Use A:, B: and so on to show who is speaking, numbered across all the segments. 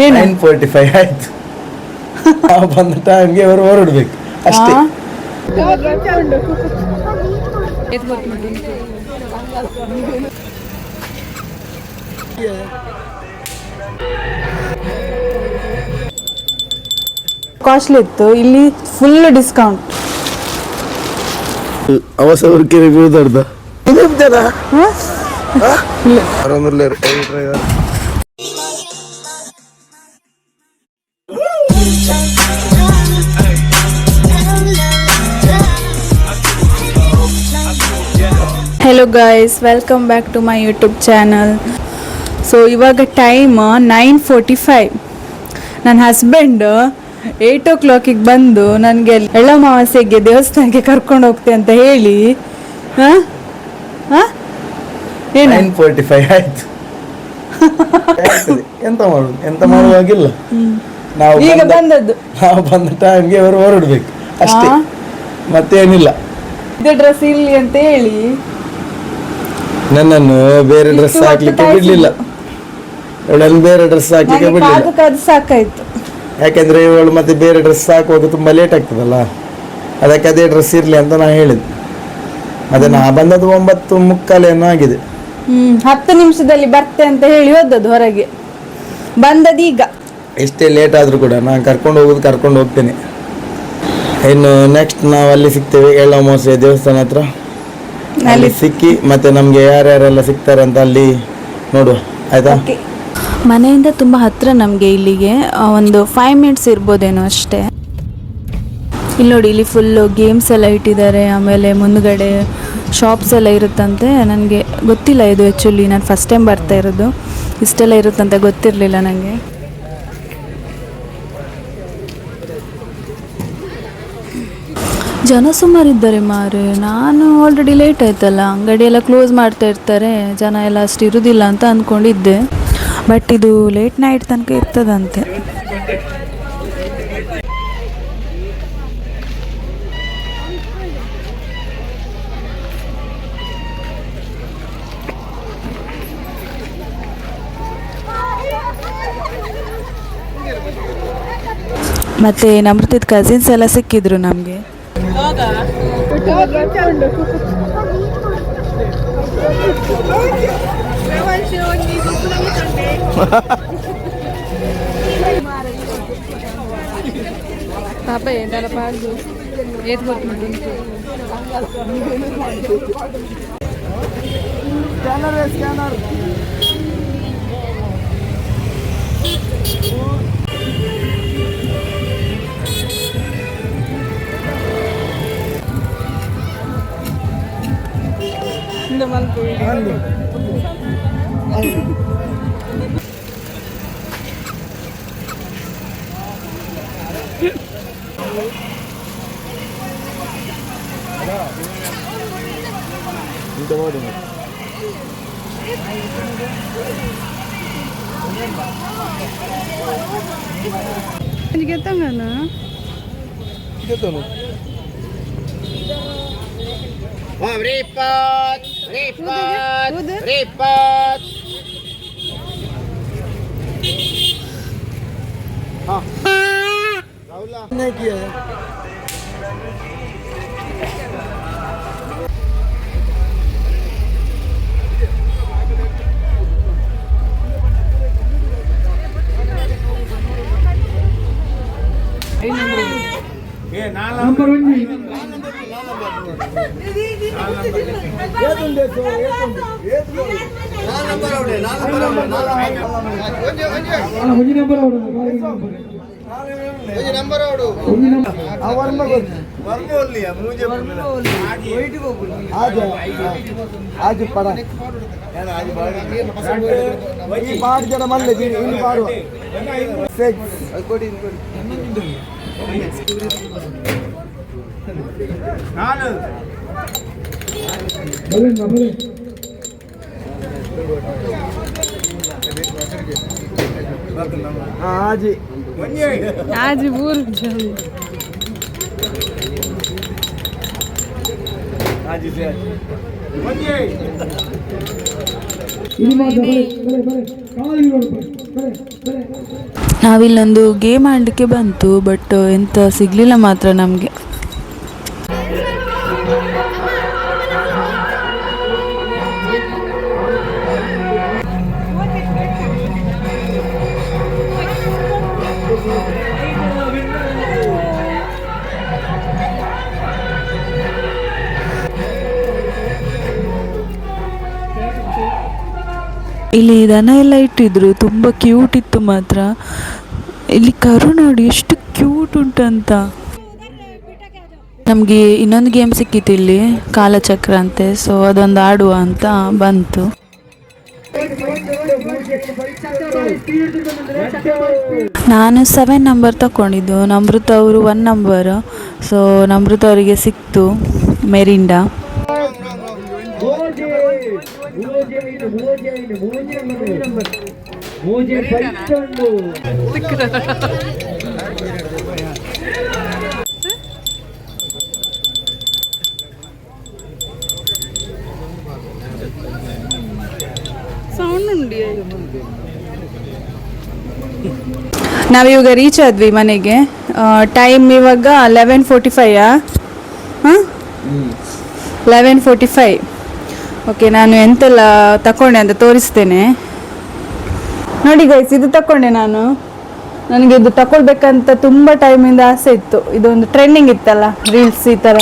A: ಏನು
B: 9:45 ಆಯ್ತು. ನಾವು ಬಂದ ಟೈಮ್ಗೆ ಅವರು ಹೊರಡ್ಬೇಕು ಅಷ್ಟೇ.
A: ಕಾಸ್ಟ್ಲಿ ಇತ್ತು, ಇಲ್ಲಿ ಫುಲ್ ಡಿಸ್ಕೌಂಟ್.
B: ಅವಸರಕ್ಕೆ ರಿವ್ಯೂ ದೊಡ್ಡ ಜನ
A: hello guys, welcome back to my YouTube channel. So ಇವಾಗ ಟೈಮ್ 9:45. ನನ್ನ ಹಸ್ಬೆಂಡ್ 8 ಬಂದು ನನಗೆ ಎಳ್ಳಮಾವಾಸ್ಯೆಗೆ ದೇವಸ್ಥಾನಕ್ಕೆ ಕರ್ಕೊಂಡು ಹೋಗ್ತೆ ಅಂತ ಹೇಳಿ ಏನು
B: 9:45 ಆಯ್ತು. ಎಂತ ಮಾಡುವಾಗಿಲ್ಲ.
A: ಈಗ ಬಂದದ್ದು
B: ನಾವು ಬಂದ ಟೈಮ್ಗೆ ಅವರು ಹೊರಡ್ಬೇಕು ಅಷ್ಟೇ, ಮತ್ತೇನಿಲ್ಲ.
A: ಇದೇ ಡ್ರೆಸ್ ಇಲ್ಲಿ ಅಂತ ಹೇಳಿ
B: ನನ್ನನ್ನು ಬೇರೆ ಡ್ರೆಸ್ ಹಾಕ್ಲಿಕ್ಕೆ ಬಿಡ್ಲಿಲ್ಲ. ಇವಳನ್ನು ಬೇರೆ ಡ್ರೆಸ್ ಹಾಕ್ಲಿಕ್ಕೆ ಬಿಡ್ಲಿಲ್ಲ.
A: ಕಾದು ಸಾಕಾಯ್ತು.
B: ಯಾಕೆಂದ್ರೆ ಇವಳು ಮತ್ತೆ ಬೇರೆ ಡ್ರೆಸ್ ಹಾಕುವಾಗ ತುಂಬಾ ಲೇಟ್ ಆಗ್ತದಲ್ಲ, ಅದಕ್ಕೆ ಅದೇ ಡ್ರೆಸ್ ಇರ್ಲಿ ಅಂತ ನಾನು ಹೇಳಿದ್ದು. ಮತ್ತೆ ನಾ ಬಂದದ್ದು 9:45 ಆಗಿದೆ.
A: 10 ನಿಮಿಷದಲ್ಲಿ ಬರ್ತೆ ಅಂತ ಹೇಳಿ ಹೋದದ್ದು ಹೊರಗೆ, ಬಂದದ್ದು ಈಗ.
B: ಎಷ್ಟೇ ಲೇಟ್ ಆದ್ರೂ ಕೂಡ ನಾನು ಕರ್ಕೊಂಡು ಹೋಗ್ತೇನೆ. ಇನ್ನು ನೆಕ್ಸ್ಟ್ ನಾವು ಅಲ್ಲಿ ಸಿಗ್ತೇವೆ, ಎಳ್ಳಮಾವಾಸ್ಯೆ ದೇವಸ್ಥಾನ ಹತ್ರ. ಅಲ್ಲಿ ಸಿಕ್ಕಿ ಮತ್ತೆ ನಮ್ಗೆ ಯಾರ್ಯಾರೆಲ್ಲ ಸಿಗ್ತಾರೆ ಅಂತ ಅಲ್ಲಿ ನೋಡುವ, ಆಯ್ತಾ?
A: ಮನೆಯಿಂದ ತುಂಬ ಹತ್ರ ನಮಗೆ, ಇಲ್ಲಿಗೆ ಒಂದು 5 ಮಿನಿಟ್ಸ್ ಇರ್ಬೋದೇನೋ ಅಷ್ಟೇ. ಇಲ್ಲಿ ನೋಡಿ, ಇಲ್ಲಿ ಫುಲ್ಲು ಗೇಮ್ಸ್ ಎಲ್ಲ ಇಟ್ಟಿದ್ದಾರೆ. ಆಮೇಲೆ ಮುಂದ್ಗಡೆ ಶಾಪ್ಸ್ ಎಲ್ಲ ಇರುತ್ತಂತೆ. ನನಗೆ ಗೊತ್ತಿಲ್ಲ ಇದು ಆ್ಯಕ್ಚುಲಿ, ನಾನು ಫಸ್ಟ್ ಟೈಮ್ ಬರ್ತಾ ಇರೋದು. ಇಷ್ಟೆಲ್ಲ ಇರುತ್ತಂತ ಗೊತ್ತಿರಲಿಲ್ಲ ನನಗೆ. ಜನ ಸುಮಾರಿದ್ದಾರೆ ಮಾರೆ. ನಾನು ಆಲ್ರೆಡಿ ಲೇಟ್ ಆಯ್ತಲ್ಲ, ಅಂಗಡಿ ಎಲ್ಲ ಕ್ಲೋಸ್ ಮಾಡ್ತಾ ಇರ್ತಾರೆ, ಜನ ಎಲ್ಲ ಅಷ್ಟು ಇರೋದಿಲ್ಲ ಅಂತ ಅಂದ್ಕೊಂಡಿದ್ದೆ. ಬಟ್ ಇದು ಲೇಟ್ ನೈಟ್ ತನಕ ಇರ್ತದಂತೆ. ಮತ್ತೆ ನಮ್ರತಿದ್ ಕಸಿನ್ಸ್ ಎಲ್ಲ ಸಿಕ್ಕಿದ್ರು ನಮಗೆ. आज बूर ನಾವಿಲ್ಲೊಂದು ಗೇಮ್ ಆಡಲಿಕ್ಕೆ ಬಂತು, ಬಟ್ ಎಂತ ಸಿಗಲಿಲ್ಲ ಮಾತ್ರ ನಮಗೆ. ಇಲ್ಲಿ ದನ ಎಲ್ಲ ಇಟ್ಟಿದ್ರು, ತುಂಬ ಕ್ಯೂಟ್ ಇತ್ತು ಮಾತ್ರ. ಇಲ್ಲಿ ಕರು ನೋಡಿ ಎಷ್ಟು ಕ್ಯೂಟ್ ಉಂಟಂತ. ನಮಗೆ ಇನ್ನೊಂದು ಗೇಮ್ ಸಿಕ್ಕಿತ್ತು ಇಲ್ಲಿ, ಕಾಲಚಕ್ರ ಅಂತೆ. ಸೊ ಅದೊಂದು ಆಡುವ ಅಂತ ಬಂತು. ನಾನು 7 ನಂಬರ್ ತಗೊಂಡಿದ್ದು, ನಮೃತ ಅವರು 1 ನಂಬರ್. ಸೊ ನಮೃತ ಅವರಿಗೆ ಸಿಕ್ತು ಮೆರಿಂಡಾ. ನಾವಿವಾಗ ರೀಚ್ ಆದ್ವಿ ಮನೆಗೆ. ಟೈಮ್ ಇವಾಗ 11:45. 11:45. ಓಕೆ, ನಾನು ಎಂತೆಲ್ಲ ತಗೊಂಡೆ ಅಂತ ತೋರಿಸ್ತೇನೆ ನೋಡಿ ಗೈಸ್. ಇದು ತಗೊಂಡೆ ನಾನು. ನನಗೆ ಇದು ತಗೊಳ್ಬೇಕಂತ ತುಂಬ ಟೈಮಿಂದ ಆಸೆ ಇತ್ತು. ಇದೊಂದು ಟ್ರೆಂಡಿಂಗ್ ಇತ್ತಲ್ಲ ರೀಲ್ಸ್ ಈ ಥರ.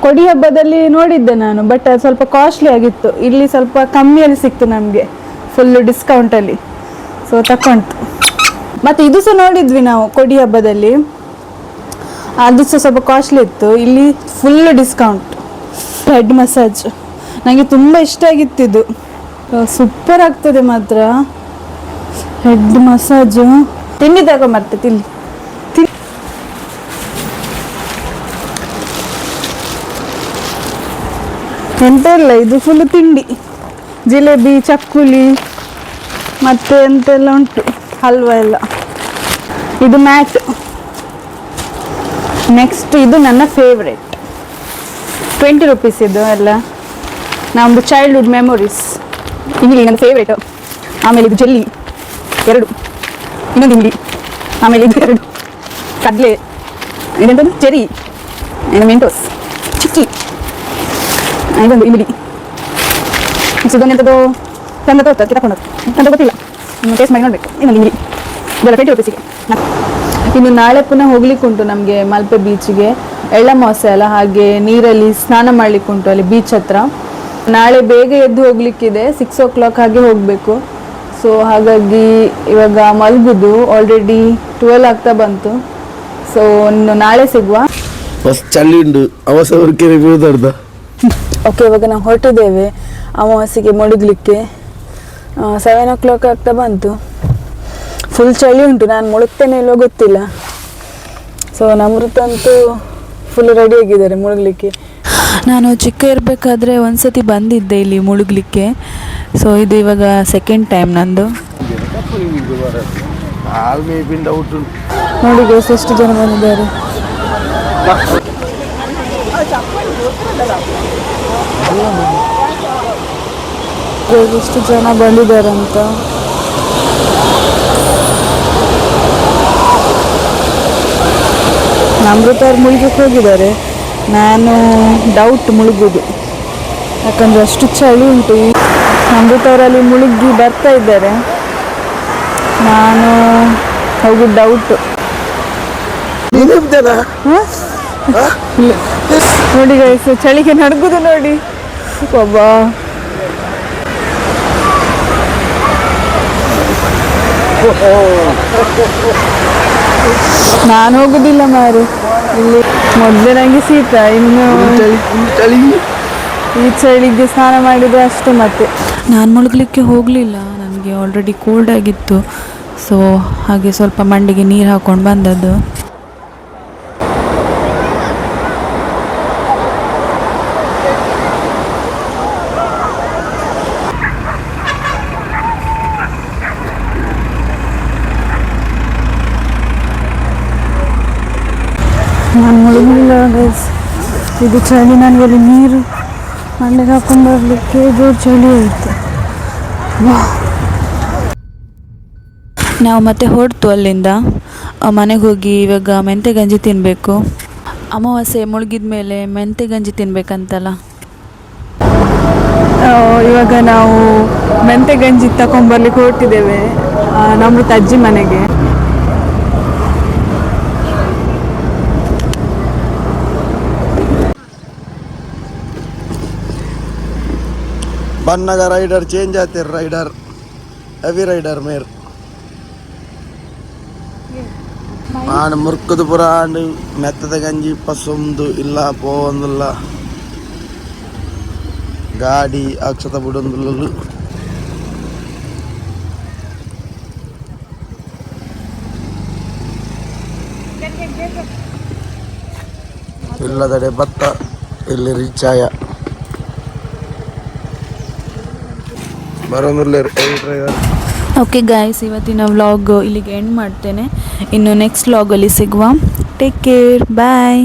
A: ಕೊಡಿ ಹಬ್ಬದಲ್ಲಿ ನೋಡಿದ್ದೆ ನಾನು, ಬಟ್ ಅದು ಸ್ವಲ್ಪ ಕಾಸ್ಟ್ಲಿ ಆಗಿತ್ತು. ಇಲ್ಲಿ ಸ್ವಲ್ಪ ಕಮ್ಮಿಯಲ್ಲಿ ಸಿಕ್ತು ನಮಗೆ, ಫುಲ್ಲು ಡಿಸ್ಕೌಂಟಲ್ಲಿ. ಸೊ ತಗೊಂಡು ಮತ್ತು ಇದು ಸಹ ನೋಡಿದ್ವಿ ನಾವು ಕೊಡಿ ಹಬ್ಬದಲ್ಲಿ, ಅದು ಸಹ ಸ್ವಲ್ಪ ಕಾಸ್ಟ್ಲಿ ಇತ್ತು. ಇಲ್ಲಿ ಫುಲ್ ಡಿಸ್ಕೌಂಟ್. ಹೆಡ್ ಮಸಾಜ್ ನನಗೆ ತುಂಬ ಇಷ್ಟ ಆಗಿತ್ತಿದ್ದು, ಸೂಪರ್ ಆಗ್ತದೆ ಮಾತ್ರ ಹೆಡ್ ಮಸಾಜು. ತಿಂಡಿ ತಗೊಂಬರ್ತೆ ತಿಲ್ಲಿ ಎಂತ ಇಲ್ಲ, ಇದು ಫುಲ್ ತಿಂಡಿ. ಜಿಲೇಬಿ, ಚಕ್ಕುಲಿ ಮತ್ತು ಎಂತೆಲ್ಲ ಉಂಟು, ಹಲ್ವಾ ಎಲ್ಲ. ಇದು ಮ್ಯಾಟ್. ನೆಕ್ಸ್ಟ್ ಇದು ನನ್ನ ಫೇವ್ರೆಟ್, 20 ರೂಪೀಸ್ ಇದು ಎಲ್ಲ. ನಮ್ಮದು ಚೈಲ್ಡ್ಹುಡ್ ಮೆಮೊರೀಸ್. ಇಲ್ಲಿ ನನ್ನ ಫೇವ್ರೇಟು. ಆಮೇಲೆ ಇದು ಜೆಲ್ಲಿ 2, ಇನ್ನೊಂದು ಇಂಡಿ, ಆಮೇಲೆ ಇದು 2 ಕಡಲೆ, ಇದೊಂದು ಚೆರಿ, ಇದು ಮೆಂಟೋಸ್, ಚಿಕ್ಕಿ, ಇದೊಂದು ಇಮಿಡಿ. ಇದೊಂದು ಎಂಥದ್ದು ತಂದ ತೋರ್ತಾರೆ ತಗೊಂಡು ಅಂತ ಗೊತ್ತಿಲ್ಲ, ಟೇಸ್ಟ್ ಮಾಡಿ ನೋಡಬೇಕು. ಇನ್ನೊಂದು ಇಮಿಡಿ, ಇದೆಲ್ಲ 20 ರೂಪೀಸಿಗೆ. ಇನ್ನು ನಾಳೆ ಪುನಃ ಹೋಗ್ಲಿಕ್ಕೆ ಉಂಟು ನಮಗೆ ಮಲ್ಪೆ ಬೀಚಿಗೆ. ಎಳ್ಳಮಾವಾಸ್ಯೆ ಅಲ್ಲ, ಹಾಗೆ ನೀರಲ್ಲಿ ಸ್ನಾನ ಮಾಡ್ಲಿಕ್ಕೆ ಉಂಟು ಅಲ್ಲಿ ಬೀಚ್ ಹತ್ರ. ನಾಳೆ ಬೇಗ ಎದ್ದು ಹೋಗ್ಲಿಕ್ಕಿದೆ, 6 o'clock ಹಾಗೆ ಹೋಗಬೇಕು. ಸೊ ಹಾಗಾಗಿ ಇವಾಗ ಮಲಗುದು. ಆಲ್ರೆಡಿ 12 ಆಗ್ತಾ ಬಂತು. ಸೊ ಇನ್ನು ನಾಳೆ ಸಿಗುವ.
B: ಚಳಿ ಉಂಟು
A: ಓಕೆ, ಇವಾಗ ನಾವು ಹೊರಟಿದ್ದೇವೆ ಅಮಾವಾಸ್ಯೆಗೆ ಮುಳುಗಲಿಕ್ಕೆ. 7 o'clock ಆಗ್ತಾ ಬಂತು. ಫುಲ್ ಚಳಿ ಉಂಟು, ನಾನು ಮುಳುಗ್ತೇನೆ ಇಲ್ಲೋ ಗೊತ್ತಿಲ್ಲ. ಸೊ ನಮೃತಂತೂ ಫುಲ್ ರೆಡಿ ಆಗಿದ್ದಾರೆ ಮುಳುಗಲಿಕ್ಕೆ. ನಾನು ಚಿಕ್ಕ ಇರಬೇಕಾದ್ರೆ ಒಂದ್ಸತಿ ಬಂದಿದ್ದೆ ಇಲ್ಲಿ ಮುಳುಗಲಿಕ್ಕೆ. ಸೊ ಇದು ಇವಾಗ 2nd ಟೈಮ್ ನಂದು. ನೋಡಿ ಗೈಸ್ ಎಷ್ಟು ಜನ ಬಂದಿದ್ದಾರೆ. ಎಷ್ಟು ಜನ ಬಂದಿದ್ದಾರಂತ. ಅಮೃತ ಅವ್ರು ಮುಳುಗಕ್ಕೆ ಹೋಗಿದ್ದಾರೆ. ನಾನು ಡೌಟ್ ಮುಳುಗೋದು, ಯಾಕಂದರೆ ಅಷ್ಟು ಚಳಿ ಉಂಟು. ಅಮೃತ ಅವರಲ್ಲಿ ಮುಳುಗಿ ಬರ್ತಾ ಇದ್ದಾರೆ, ನಾನು ಹೋಗೋದು ಡೌಟು. ನೋಡಿ ಗೈಸ್, ಚಳಿಗೆ ನಡ್ಗುದು ನೋಡಿ ಒಬ್ಬ. ನಾನು ಹೋಗುದಿಲ್ಲ ಮಾರು, ಇಲ್ಲಿ ಮೊದಲೇ ನನಗೆ ಶೀತ, ಇನ್ನು ಈ ಚಳಿಗೆ ಸ್ನಾನ ಮಾಡಿದ್ರೆ ಅಷ್ಟೇ. ಮತ್ತೆ ನಾನು ಮುಳುಗಲಿಕ್ಕೆ ಹೋಗಲಿಲ್ಲ, ನನಗೆ ಆಲ್ರೆಡಿ ಕೋಲ್ಡ್ ಆಗಿತ್ತು. ಸೊ ಹಾಗೆ ಸ್ವಲ್ಪ ಮಂಡಿಗೆ ನೀರು ಹಾಕ್ಕೊಂಡು ಬಂದದ್ದು. ನಾನು ಮುಳುಗಿಲ್ಲ ಗೈಸ್, ಇದು ಚಳಿ. ನನಗೆ ಅಲ್ಲಿ ನೀರು ಮಂಡೆಗೆ ಹಾಕೊಂಡು ಬರಲಿಕ್ಕೆ ಜೋರು ಚಳಿ ಆಯಿತು. ನಾವು ಮತ್ತೆ ಹೊರಡ್ತು ಅಲ್ಲಿಂದ ಮನೆಗೆ ಹೋಗಿ ಇವಾಗ ಮೆಂತೆ ಗಂಜಿ ತಿನ್ನಬೇಕು. ಅಮಾವಾಸ್ಯೆ ಮುಳುಗಿದ ಮೇಲೆ ಮೆಂತೆ ಗಂಜಿ ತಿನ್ಬೇಕಂತಲ್ಲ.
C: ಇವಾಗ ನಾವು ಮೆಂತೆ ಗಂಜಿ ತಗೊಂಬರ್ಲಿಕ್ಕೆ ಹೊರಟಿದ್ದೇವೆ ನಮ್ರತ ಅಜ್ಜಿ ಮನೆಗೆ.
B: ಬನ್ನಗ ರೈಡರ್ ಚೇಂಜ್ ಆಯ್ತಿರ್ ರೈಡರ್ ಹೆವಿ ರೈಡರ್ ಮೇರ್ ಆಂಡ್ ಮುರ್ಕುದು ಪುರ ಆಂಡ್ ಮೆತ್ತದ ಗಂಜಿ ಪಸೊಂದು ಇಲ್ಲ ಪೋಂದುಲ್ಲ ಗಾಡಿ ಅಕ್ಷತ ಬಿಡೊಂದುಲ್ಲ ಇಲ್ಲದಡೆ ಭತ್ತ ಇಲ್ಲಿ ರಿಚಾಯ ಬರೋದಿಲ್ಲ ಡ್ರೈವರ್.
A: ಓಕೆ ಗಾಯ್ಸ್, ಇವತ್ತಿನ ವ್ಲಾಗ್ ಇಲ್ಲಿಗೆ ಎಂಡ್ ಮಾಡ್ತೇನೆ. ಇನ್ನು ನೆಕ್ಸ್ಟ್ ವ್ಲಾಗಲ್ಲಿ ಸಿಗುವ. ಟೇಕ್ ಕೇರ್, ಬಾಯ್.